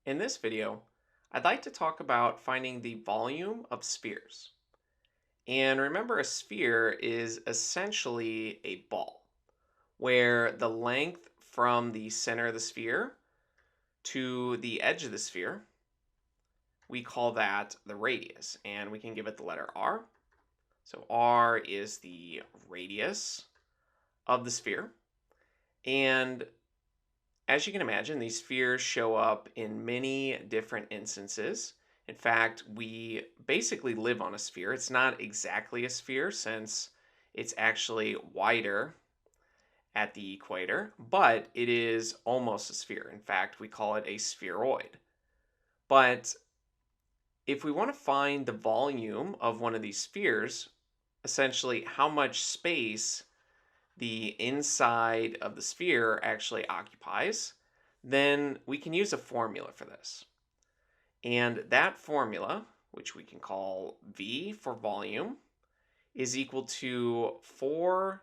In this video, I'd like to talk about finding the volume of spheres. And remember, a sphere is essentially a ball, where the length from the center of the sphere to the edge of the sphere, we call that the radius, and we can give it the letter r. So r is the radius of the sphere. And as you can imagine, these spheres show up in many different instances. In fact, we basically live on a sphere. It's not exactly a sphere since it's actually wider at the equator, but it is almost a sphere. In fact, we call it a spheroid. But if we want to find the volume of one of these spheres, essentially how much space the inside of the sphere actually occupies, then we can use a formula for this. And that formula, which we can call V for volume, is equal to 4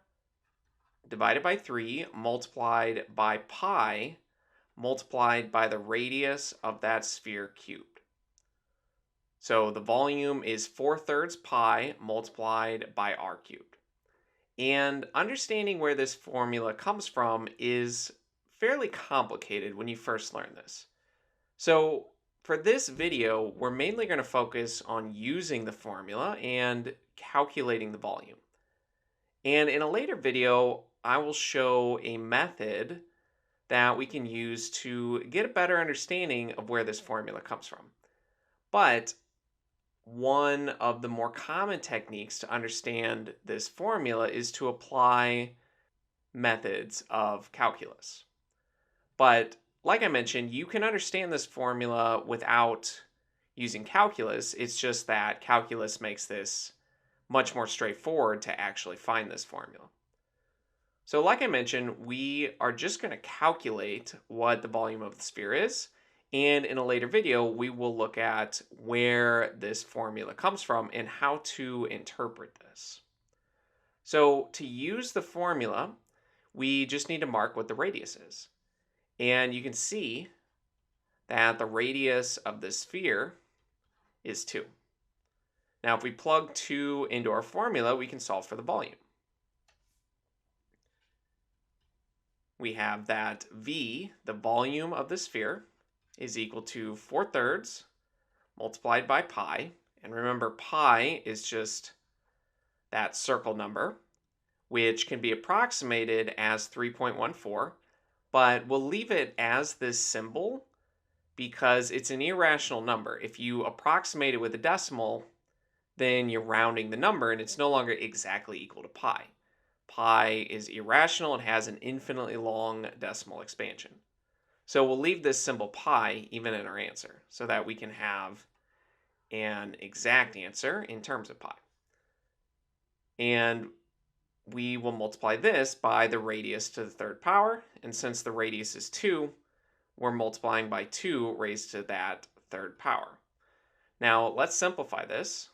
divided by 3 multiplied by pi multiplied by the radius of that sphere cubed. So the volume is 4/3 pi multiplied by r cubed. And understanding where this formula comes from is fairly complicated when you first learn this. So for this video, we're mainly going to focus on using the formula and calculating the volume. And in a later video, I will show a method that we can use to get a better understanding of where this formula comes from. But one of the more common techniques to understand this formula is to apply methods of calculus. But like I mentioned, you can understand this formula without using calculus. It's just that calculus makes this much more straightforward to actually find this formula. So like I mentioned, we are just going to calculate what the volume of the sphere is. And in a later video, we will look at where this formula comes from and how to interpret this. So to use the formula, we just need to mark what the radius is. And you can see that the radius of the sphere is 2. Now, if we plug 2 into our formula, we can solve for the volume. We have that V, the volume of the sphere, is equal to 4/3 multiplied by pi. And remember, pi is just that circle number, which can be approximated as 3.14, but we'll leave it as this symbol because it's an irrational number. If you approximate it with a decimal, then you're rounding the number and it's no longer exactly equal to pi. Pi is irrational. It has an infinitely long decimal expansion. So we'll leave this symbol pi even in our answer so that we can have an exact answer in terms of pi. And we will multiply this by the radius to the 3rd power. And since the radius is 2, we're multiplying by 2 raised to that 3rd power. Now let's simplify this.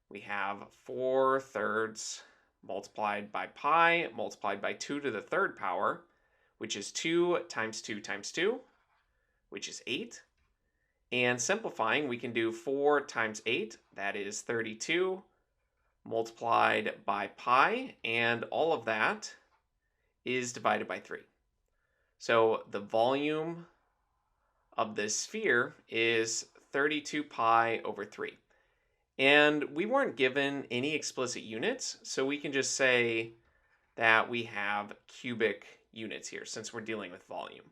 We have 4/3 multiplied by pi multiplied by 2 to the 3rd power, which is 2 times 2 times 2, which is 8. And simplifying, we can do 4 times 8, that is 32, multiplied by pi, and all of that is divided by 3. So the volume of this sphere is 32 pi over 3. And we weren't given any explicit units, so we can just say that we have cubic units here since we're dealing with volume.